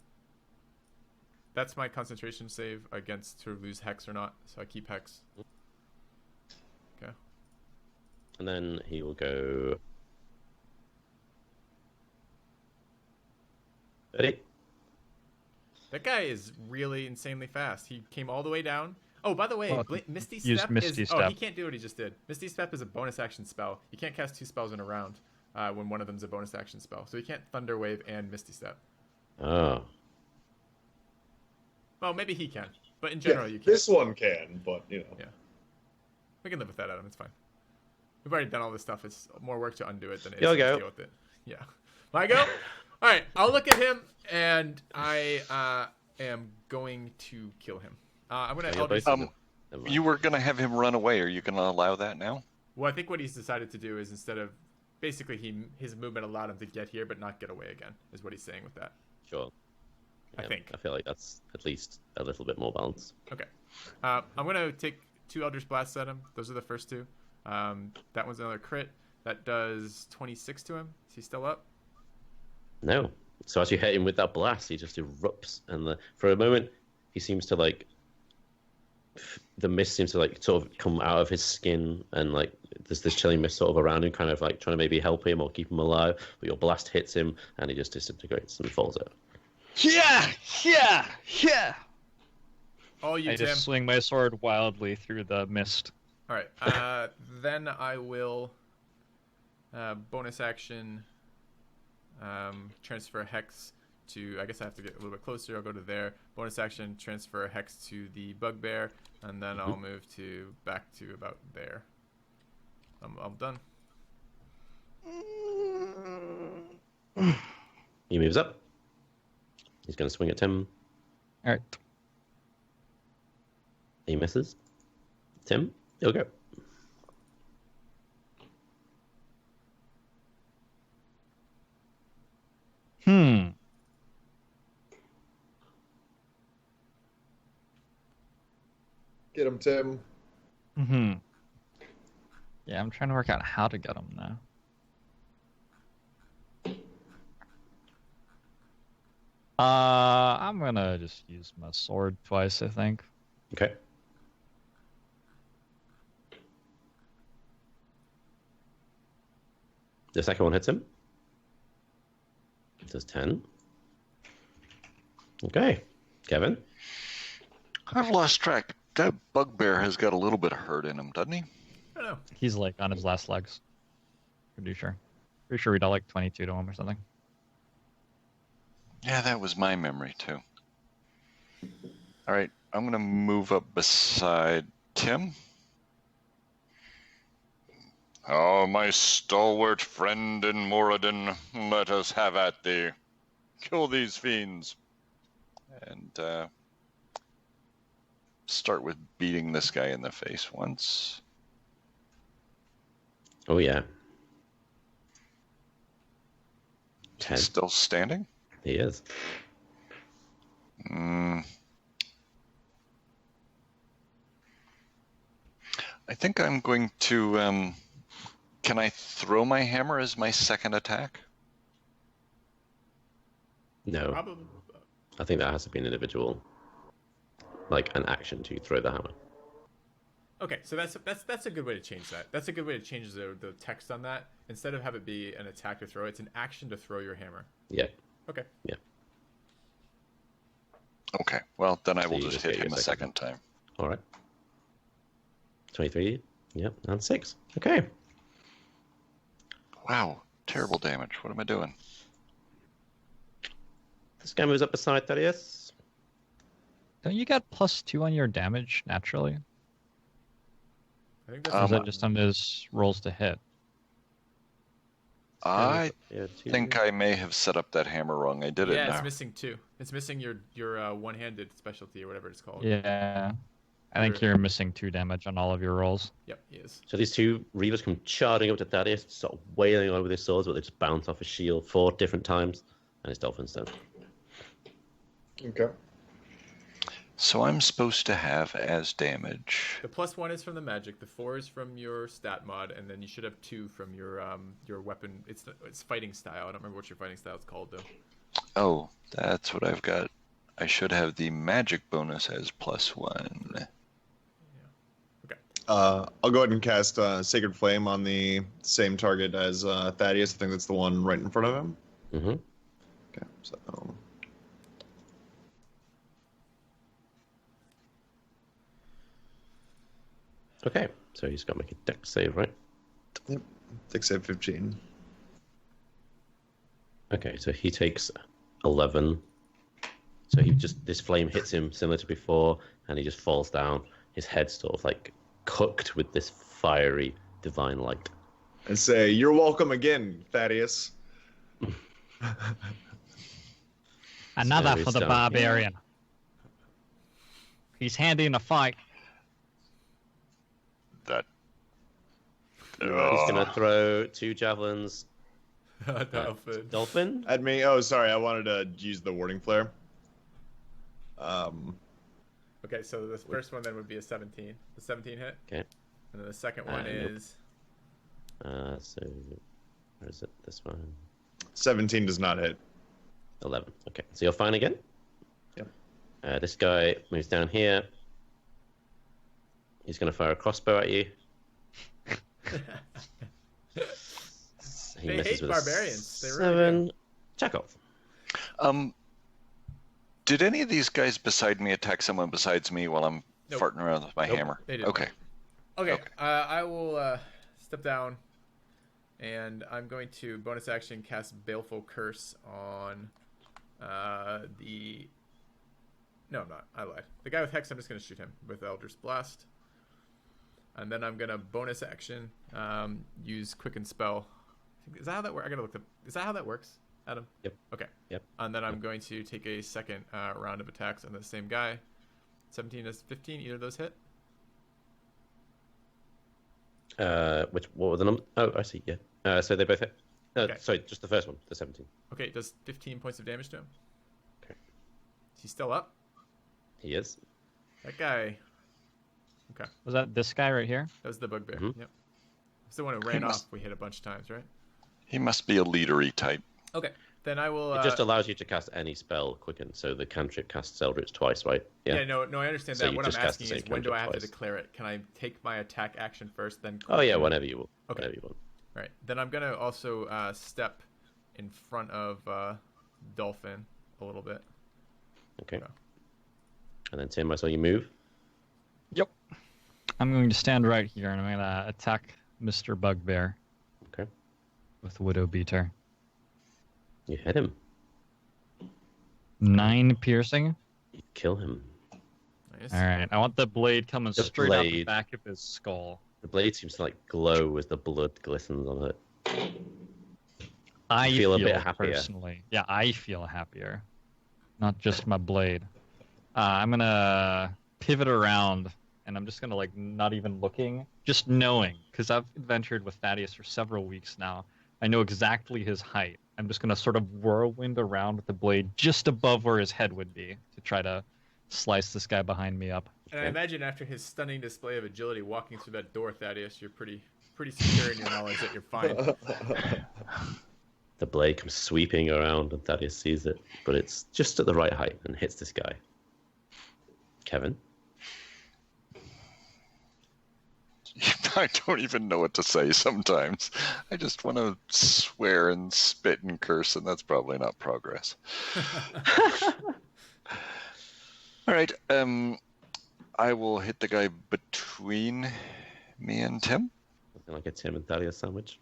That's my concentration save against to lose hex or not. So I keep hex. Okay. And then he will go. 30. That guy is really insanely fast. He came all the way down. Oh, by the way, Well, Misty use Step Misty is... Oh, Step. he can't do what he just did. Misty Step is a bonus action spell. You can't cast 2 spells in a round when one of them's a bonus action spell. So you can't Thunder Wave and Misty Step. Oh. Well, maybe he can. But in general, you can't. This one can, but you know. Yeah. We can live with that, Adam. It's fine. We've already done all this stuff. It's more work to undo it than it is You'll to go. deal with it. Yeah. My go? All right. I'll look at him, and I am going to kill him. I'm going to... You're both- Never mind. You were going to have him run away. Are you going to allow that now? Well, I think what he's decided to do is instead of... Basically, his movement allowed him to get here, but not get away again, is what he's saying with that. Sure. I Yeah, think. I feel like that's at least a little bit more balanced. Okay. I'm going to take 2 Eldritch Blasts at him. Those are the first 2. That one's another crit. That does 26 to him. Is he still up? No. So as you hit him with that blast, he just erupts, and for a moment, he seems to like. The mist seems to like sort of come out of his skin, and like there's this chilling mist sort of around him, kind of like trying to maybe help him or keep him alive. But your blast hits him, and he just disintegrates and falls out. Yeah. All you, I Tim. just swing my sword wildly through the mist. All right. Then I will bonus action transfer hex to. I guess I have to get a little bit closer. I'll go to there. Bonus action transfer hex to the bugbear, and then I'll move back to about there. I'm done. He moves up. He's going to swing at Tim. All right. He misses. Tim, you'll go. Get him, Tim. Yeah, I'm trying to work out how to get him now. I'm gonna just use my sword twice, I think. Okay. The second one hits him. It does 10. Okay. Kevin? I've lost track. That bugbear has got a little bit of hurt in him, doesn't he? I don't know. He's like on his last legs. Pretty sure. Pretty sure we dealt like 22 to him or something. Yeah, that was my memory too. All right, I'm gonna move up beside Tim. Oh, my stalwart friend in Moradin, let us have at thee. Kill these fiends. And start with beating this guy in the face once. Oh yeah. 10. Still standing? He is. I think I'm going to... can I throw my hammer as my second attack? No. Probably. I think that has to be an individual, like an action to throw the hammer. Okay, so that's a good way to change that. That's a good way to change the text on that. Instead of have it be an attack to throw, it's an action to throw your hammer. Yeah. Okay. Yeah. Okay, well, then I So will you just just hit get him your a second. second time. All right. 23. Yep. And 6. Okay. Wow, terrible damage. What am I doing? This guy moves up beside Thaddeus. Don't you get +2 on your damage naturally? I think that's Or is Um, that just on his rolls to hit? I Yeah, 2. think I may have set up that hammer wrong. I did it yeah, now. it's missing 2. It's missing your one-handed specialty or whatever it's called. Yeah. I think you're missing 2 damage on all of your rolls. Yep, he is. So these two reavers come charging up to Thaddeus, sort of wailing on with their swords, but they just bounce off his shield 4 different times, and it's Dolphin's turn. Okay. So I'm supposed to have as damage. The +1 is from the magic. The 4 is from your stat mod, and then you should have 2 from your weapon. It's fighting style. I don't remember what your fighting style is called though. Oh, that's what I've got. I should have the magic bonus as +1. I'll go ahead and cast Sacred Flame on the same target as Thaddeus. I think that's the one right in front of him. Mm-hmm. Okay, so Okay, so he's got to make a dex save, right? yep, Dex save 15. Okay, so he takes 11. So this flame hits him similar to before, and he just falls down. His head sort of like cooked with this fiery divine light. And say, "You're welcome again, Thaddeus." Another So for the he's done. barbarian. He's handy in a fight. That. He's gonna throw 2 javelins. Dolphin. Dolphin? At me. Oh, sorry. I wanted to use the warding flare. Okay, so the first one then would be a 17. The 17 hit. Okay. And then the second one Nope. is So where is it? This one. 17 does not hit. 11. Okay, so you're fine again. Yep. This guy moves down here. He's gonna fire a crossbow at you. He They misses hate with a barbarians. They really 7. Chakolth. Did any of these guys beside me attack someone besides me while I'm Nope. farting around with my Nope, hammer? they didn't. Okay. Okay, I will step down, and I'm going to bonus action cast Baleful Curse on the... No, I'm not. I lied. The guy with Hex, I'm just going to shoot him with Eldritch Blast. And then I'm going to bonus action use Quicken Spell. Is that how that works? I got to look up. Is that how that works, Adam? Yep. Okay. Yep. And then I'm going to take a second round of attacks on the same guy. 17 is 15. Either of those hit? What were the numbers? Oh, I see. Yeah. So they both hit. Okay. Sorry, just the first one, the 17. Okay, it does 15 points of damage to him. Okay. Is he still up? He is. That guy. Okay, Was that this guy right here? that was the bugbear. Mhm. Yep. It's the one who ran must- off. We hit a bunch of times, right? He must be a leadery type. Okay, then I will. It just allows you to cast any spell quicken, so the cantrip casts Eldritch twice, right? yeah, no, I understand So that. you What I'm just cast the asking is, same when do I have cantrip to twice. declare it? Can I take my attack action first, then? Oh yeah, quicken? whenever you will. Okay. Whenever you want. Right. Then I'm gonna also step in front of Dolphin a little bit. Okay. Okay. And then Tim, I saw you move. Yep. I'm going to stand right here and I'm going to attack Mr. Bugbear. Okay. With Widow Beater. You hit him. 9 piercing. You kill him. Nice. All right. I want the blade coming The straight out the blade. back of his skull. The blade seems to like glow as the blood glistens on it. I feel a bit happier. Personally. Yeah, I feel happier. Not just my blade. I'm going to pivot around, and I'm just going to, like, not even looking, just knowing, because I've adventured with Thaddeus for several weeks now. I know exactly his height. I'm just going to sort of whirlwind around with the blade just above where his head would be to try to slice this guy behind me up. And I imagine after his stunning display of agility walking through that door, Thaddeus, you're pretty secure in your knowledge that you're fine. The blade comes sweeping around and Thaddeus sees it, but it's just at the right height and hits this guy. Kevin? I don't even know what to say sometimes. I just want to swear and spit and curse, and that's probably not progress. All right. I will hit the guy between me and Tim. Looking like a Tim and Thaddeus sandwich.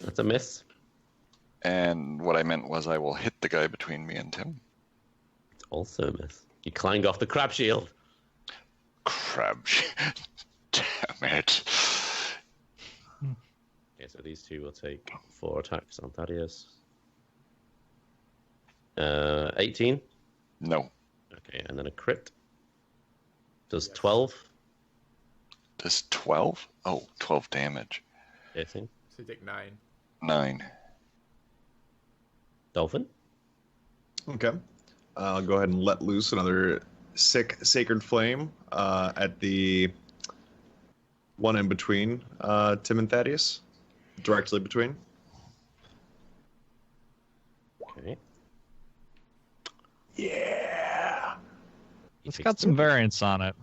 That's a miss. And what I meant was I will hit the guy between me and Tim. It's also a miss. You clang off the crab shield. Crab. Damn it. Okay, so these two will take 4 attacks on Thaddeus. 18? No. Okay, and then a crit. Does 12? Does 12? Oh, 12 damage. Hitting. So you take 9. 9. Dolphin? Okay. I'll go ahead and let loose another sacred flame at the one in between Tim and Thaddeus. Directly between. Okay. Yeah. It's got some variance on it.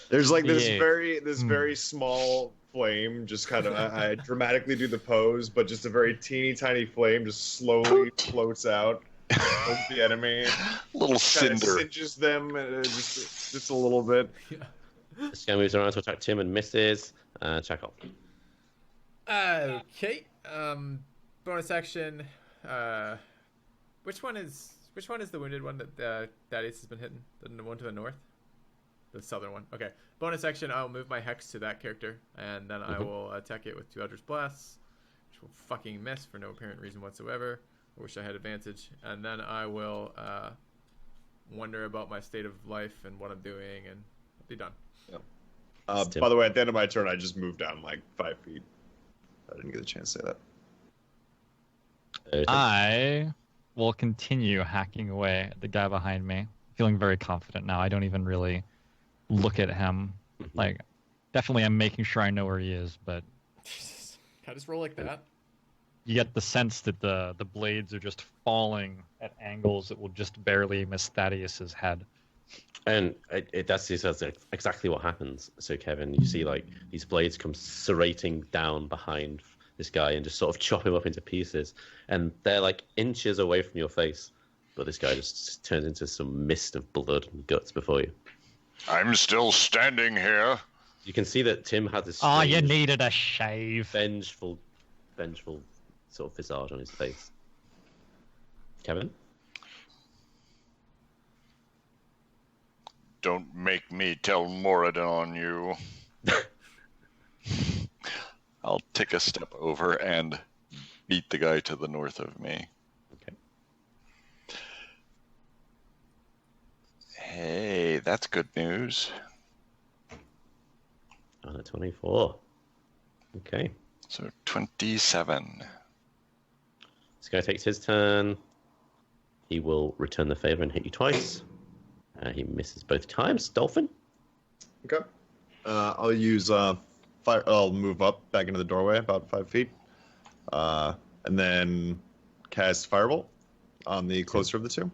There's like this Yeah. very small flame, just kind of I dramatically do the pose, but just a very teeny tiny flame just slowly floats out towards the enemy. Little Kind of cinder. cinches them just a little bit. This guy moves around to attack Tim and misses. Chakolth. Okay. Bonus action. Which one is the wounded one that Thaddeus has been hitting? The one to the north? The southern one. Okay. Bonus action, I'll move my hex to that character, and then I will attack it with 2 Eldritch Blasts, which will fucking miss for no apparent reason whatsoever. I wish I had advantage. And then I will wonder about my state of life and what I'm doing, and I'll be done. By the way, at the end of my turn, I just moved down like 5 feet. I didn't get a chance to say that. I will continue hacking away at the guy behind me, feeling very confident now. I don't even really look at him. Like, definitely I'm making sure I know where he is, but Jesus. How does roll like that? you get the sense that the blades are just falling at angles that will just barely miss Thaddeus's head. And that's exactly what happens. So, Kevin, you see like these blades come serrating down behind this guy and just sort of chop him up into pieces. And they're like inches away from your face. But this guy just turns into some mist of blood and guts before you. I'm still standing here. You can see that Tim had this Oh, you strange, needed a shave. vengeful sort of visage on his face. Kevin? Don't make me tell Moradin on you. I'll take a step over and beat the guy to the north of me. Okay. Hey, that's good news. On a 24. Okay. So 27. This guy takes his turn. He will return the favor and hit you twice. He misses both times. Dolphin? Okay. I'll use fire. I'll move up back into the doorway about 5 feet, and then cast Firebolt on the closer of the two.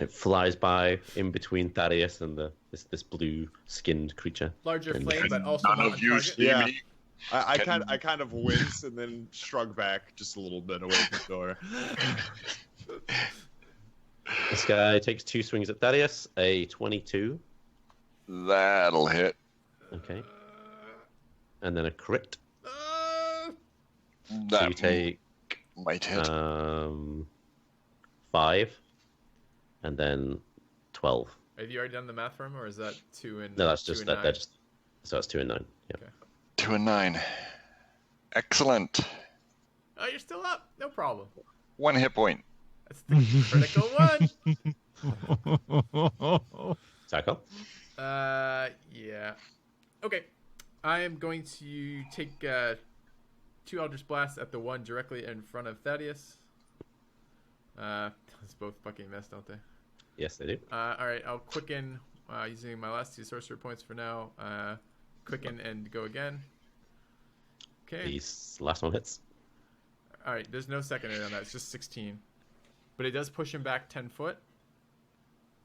It flies by in between Thaddeus and this blue-skinned creature. Larger And- flame, but also None not of on you target. see Yeah. me. I kind of wince and then shrug back just a little bit away from the door. This guy takes 2 swings at Thaddeus. A 22. That'll hit. Okay. And then a crit. So That you take might hit. 5. And then 12. Have you already done the math for him, or is that 2 and No, that's 2 just and that. 9? They're just so that's 2 and 9. Yeah. Okay. 2 and 9. Excellent. Oh, you're still up. No problem. 1 hit point. That's the critical one. Psycho. Yeah. Okay. I am going to take 2 Eldritch Blasts at the one directly in front of Thaddeus. Those both fucking missed, don't they? Yes, they do. Alright, I'll quicken using my last 2 sorcerer points for now. Quicken and go again. Okay. These last one hits. Alright, there's no secondary on that. It's just 16. But it does push him back 10 foot.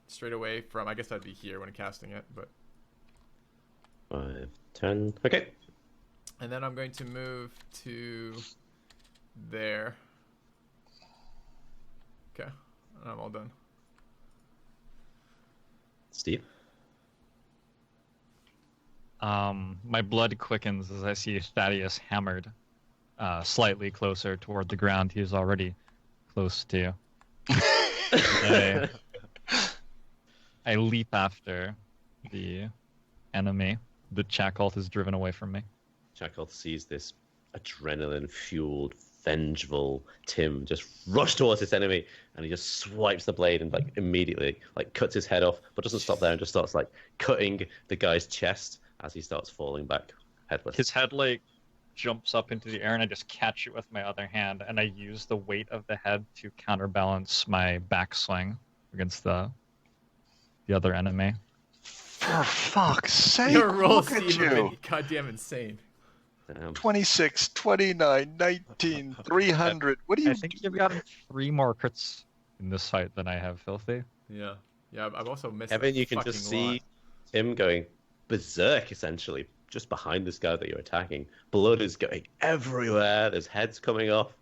Straight away from, I guess that'd be here when casting it, but... 5, 10. Okay. And then I'm going to move to there. Okay, I'm all done. Steve. My blood quickens as I see Thaddeus hammered slightly closer toward the ground he is already close to. I leap after the enemy. The Chakolth is driven away from me. Chakolth sees this adrenaline-fueled, vengeful Tim just rush towards his enemy, and he just swipes the blade and like immediately like cuts his head off, but doesn't stop there and just starts like cutting the guy's chest as he starts falling back headless. His head like jumps up into the air, and I just catch it with my other hand, and I use the weight of the head to counterbalance my backswing against the other enemy. For fuck's sake, Your rolls look at seem a you. bit goddamn insane. Damn. 26, 29, 19, 300. What do you I think you've gotten 3 more crits in this fight than I have, Filthy. Yeah. Yeah, I've also missed Evan, a you can fucking just see lot. Tim going berserk, essentially, just behind this guy that you're attacking. Blood is going everywhere. There's heads coming off.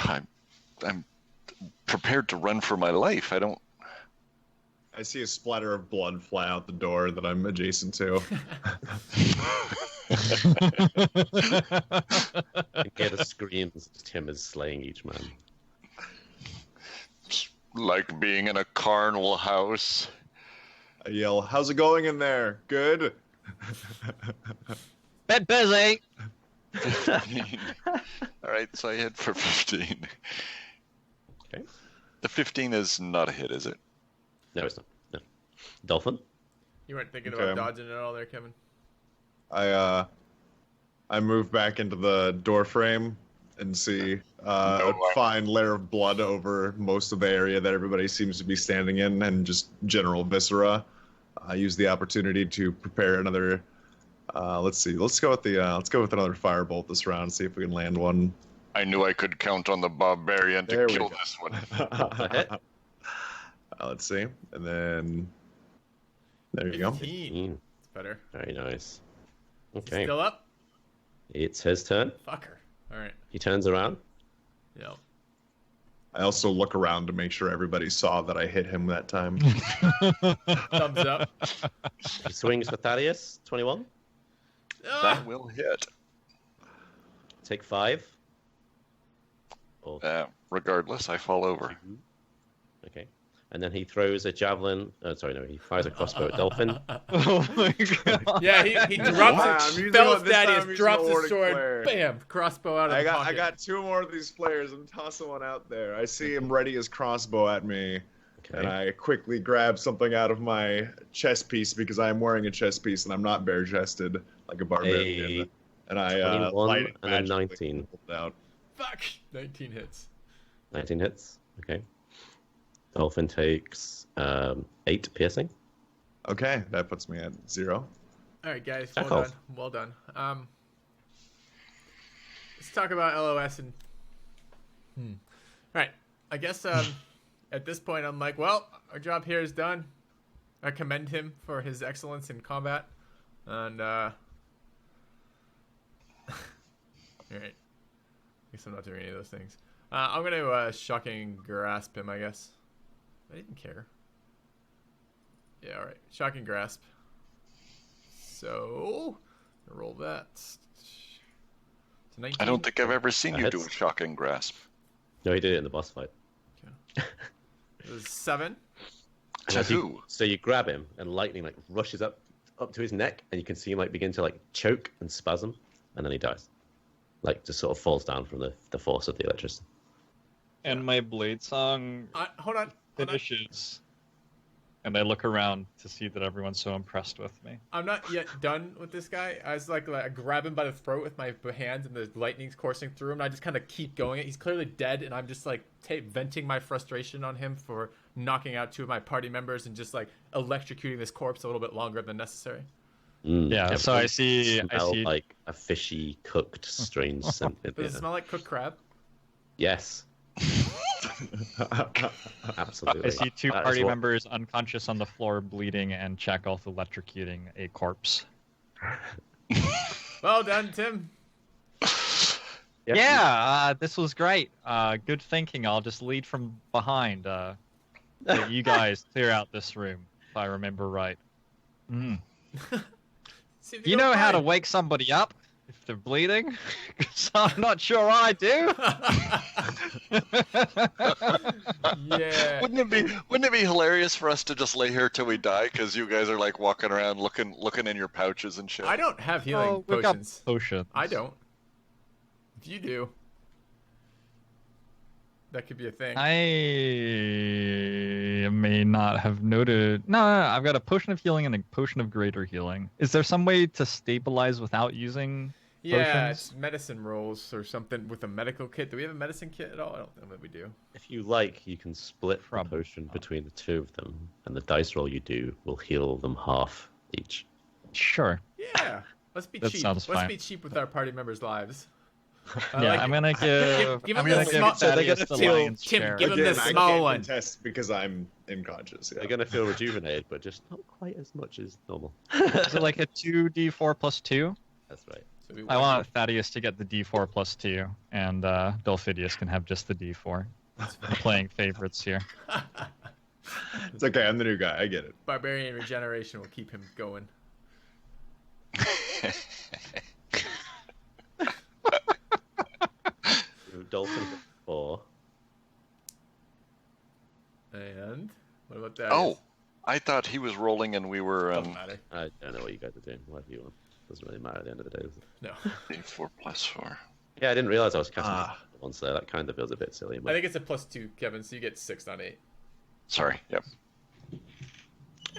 I'm prepared to run for my life. I see a splatter of blood fly out the door that I'm adjacent to. You hear the screams as Tim is slaying each man. Like being in a carnival house. I yell, "How's it going in there? Good?" Bit busy! 15. All right, so I hit for 15. Okay. The 15 is not a hit, is it? No, it's not. No. Dolphin? You weren't thinking Okay. about dodging at all there, Kevin? I move back into the door frame and see a fine layer of blood over most of the area that everybody seems to be standing in, and just general viscera. I use the opportunity to prepare another. Let's see. Let's go with another firebolt this round. See if we can land one. I knew I could count on the barbarian to There we kill go. this one. hit. Let's see, and then there you go. 15. It's better. Very nice. Is he Okay. still up? It's his turn. Fucker. Alright. He turns around. Yeah. I also look around to make sure everybody saw that I hit him that time. Thumbs up. He swings for Thaddeus. 21. Ah! That will hit. Take 5. Or Regardless, I fall over. okay. And then he throws a javelin. He fires a crossbow at Dolphin. Oh my god! Yeah, he drops Wow, it, I'm using spells this time I'm Thaddeus, using drops the his Warning sword, Flare. bam, crossbow out of I the pocket. got 2 more of these flares. I'm tossing one out there. I see him ready his crossbow at me, and Okay. I quickly grab something out of my chest piece because I am wearing a chest piece and I'm not bare chested like a barbarian. And I 21 light it and a magically 19. pulled it out. Fuck! 19 hits. 19 hits. Okay. Dolphin takes 8 piercing. Okay, that puts me at 0. Alright, guys, Check well off. done. Well done. Let's talk about LOS and... Alright, I guess at this point I'm like, well, our job here is done. I commend him for his excellence in combat. And, Alright. Guess I'm not doing any of those things. I'm gonna shocking grasp him, I guess. I didn't care. Yeah, all right. Shocking grasp. So, roll that. It's 19. I don't think I've ever seen you do a Hits. shocking grasp. No, he did it in the boss fight. Okay. It was 7. And To as you- who? So you grab him, and lightning like rushes up to his neck, and you can see him like begin to like choke and spasm, and then he dies. Like just sort of falls down from the force of the electricity. And my blade song Hold on. finishes, and I look around to see that everyone's so impressed with me. I'm not yet done with this guy. I was like I grab him by the throat with my hands, and the lightning's coursing through him. And I just kind of keep going. He's clearly dead, and I'm just like venting my frustration on him for knocking out 2 of my party members and just like electrocuting this corpse a little bit longer than necessary. Yeah, so I see like a fishy, cooked, strange scent. Does it smell like cooked crab? Yes. Absolutely. I see 2 That is party what- members unconscious on the floor, bleeding, and Chakolth electrocuting a corpse. Well done, Tim. Yep. Yeah, this was great. Good thinking. I'll just lead from behind. Let you guys clear out this room, if I remember right. Seems to You go know how to fine. wake somebody up if they're bleeding? 'Cause I'm not sure I do. Yeah. Wouldn't it be hilarious for us to just lay here till we die? Because you guys are like walking around looking in your pouches and shit. I don't have healing Oh, we've got potions. potions. I don't. If you do, that could be a thing. I may not have noted. No, I've got a potion of healing and a potion of greater healing. Is there some way to stabilize without using Yeah, potions? it's medicine rolls or something with a medical kit. Do we have a medicine kit at all? I don't know that we do. If you like, you can split the Probably potion not. between the 2 of them, and the dice roll you do will heal them half each. Sure. Yeah, let's be That cheap. sounds Let's fine. be cheap with our party members' lives. Yeah, I'm gonna give. give I'm him gonna the give small- so they're Thaddeus gonna the feel- lion's Tim, share. give him Again, the I small can't one. contest because I'm unconscious. Yeah. They're going to feel rejuvenated, but just not quite as much as normal. Is it like a 2d4 plus 2? That's right. So we I want Thaddeus to get the d4 plus 2, and Dolphidius can have just the d4. I'm playing favorites here. It's okay. I'm the new guy. I get it. Barbarian regeneration will keep him going. Dolphin 4. And what about that? Oh, I thought he was rolling and we were Doesn't matter. I don't know what you guys are doing. Whatever you want. Doesn't really matter at the end of the day. Does it? No. 4 plus 4. Yeah, I didn't realize I was casting Ah. once there. That kind of feels a bit silly. I But think it's a +2, Kevin. So you get 6 on 8. Sorry. Yep.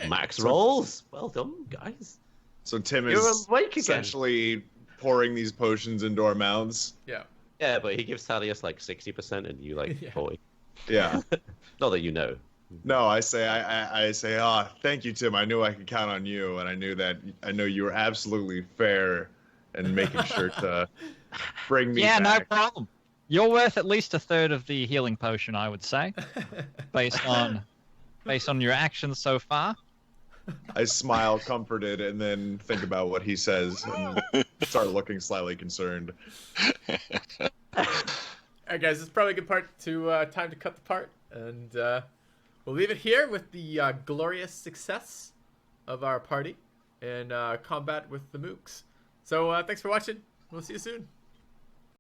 max rolls. Well done, guys. So Tim You're is awake again. essentially pouring these potions into our mouths. Yeah. Yeah, but he gives Thaddeus like 60% and you like Yeah. 40. Yeah. Not that you know. No, I say, thank you, Tim. I knew I could count on you, and I know you were absolutely fair and making sure to bring me Yeah, no back. problem. You're worth at least a third of the healing potion, I would say, based on your actions so far. I smile, comforted, and then think about what he says and start looking slightly concerned. Alright, guys, this is probably a good part to time to cut the part, and we'll leave it here with the glorious success of our party in combat with the mooks. So thanks for watching. We'll see you soon.